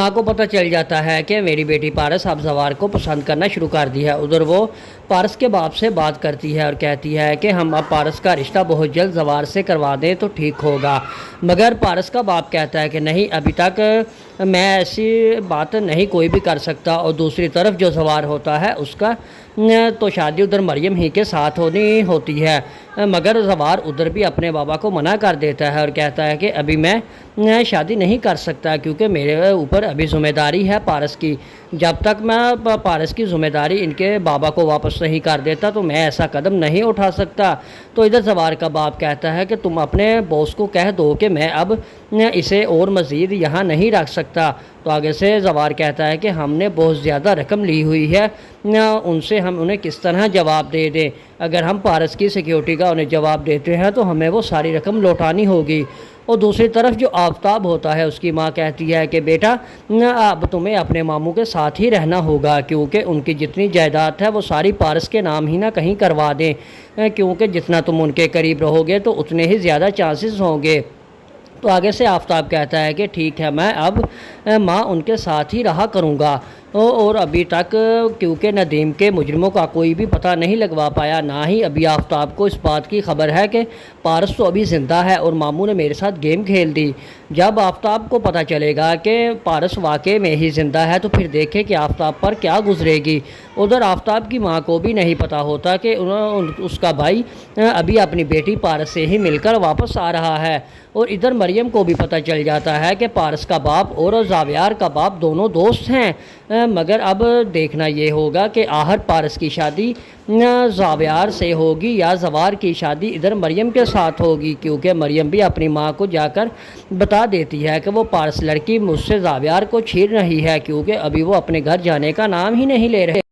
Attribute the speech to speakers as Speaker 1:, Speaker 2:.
Speaker 1: माँ को पता चल जाता है कि मेरी बेटी पारस अब जवार को पसंद करना शुरू कर दी है। उधर वो पारस के बाप से बात करती है और कहती है कि हम अब पारस का रिश्ता बहुत जल्द जवार से करवा दें तो ठीक होगा। मगर पारस का बाप कहता है कि नहीं, अभी तक मैं ऐसी बात नहीं कोई भी कर सकता। और दूसरी तरफ जो जवार होता है उसका तो शादी उधर मरियम ही के साथ होनी होती है। मगर जवार उधर भी अपने बाबा को मना कर देता है और कहता है कि अभी मैं शादी नहीं कर सकता, क्योंकि मेरे ऊपर अभी ज़िम्मेदारी है पारस की। जब तक मैं पारस की ज़िम्मेदारी इनके बाबा को वापस नहीं कर देता तो मैं ऐसा कदम नहीं उठा सकता। तो इधर जवार का बाप कहता है कि तुम अपने बॉस को कह दो कि मैं अब इसे और मज़ीद यहाँ नहीं रख सकता। तो आगे से जवार कहता है कि हमने बहुत ज़्यादा रकम ली हुई है, उनसे हम उन्हें किस तरह जवाब दे दें। अगर हम पारस की सिक्योरिटी का उन्हें जवाब देते हैं तो हमें वो सारी रकम लौटानी होगी। और दूसरी तरफ जो आफताब होता है उसकी माँ कहती है कि बेटा अब तुम्हें अपने मामू के साथ ही रहना होगा, क्योंकि उनकी जितनी जायदाद है वो सारी पारस के नाम ही ना कहीं करवा दें, क्योंकि जितना तुम उनके करीब रहोगे तो उतने ही ज़्यादा चांसेस होंगे। तो आगे से आफताब कहता है कि ठीक है, मैं अब माँ उनके साथ ही रहा करूँगा। और अभी तक क्योंकि नदीम के मुजरिमों का कोई भी पता नहीं लगवा पाया, ना ही अभी आफताब को इस बात की खबर है कि पारस तो अभी ज़िंदा है और मामू ने मेरे साथ गेम खेल दी। जब आफताब को पता चलेगा कि पारस वाकई में ही ज़िंदा है तो फिर देखे कि आफताब पर क्या गुजरेगी। उधर आफताब की माँ को भी नहीं पता होता कि उसका भाई अभी अपनी बेटी पारस से ही मिलकर वापस आ रहा है। और इधर मरियम को भी पता चल जाता है कि पारस का बाप और जावियार का बाप दोनों दोस्त हैं। मगर अब देखना ये होगा कि आहर पारस की शादी जावियार से होगी या जवार की शादी इधर मरियम के साथ होगी, क्योंकि मरियम भी अपनी माँ को जाकर बता देती है कि वो पारस लड़की मुझसे जावियार को छीन रही है, क्योंकि अभी वो अपने घर जाने का नाम ही नहीं ले रहे।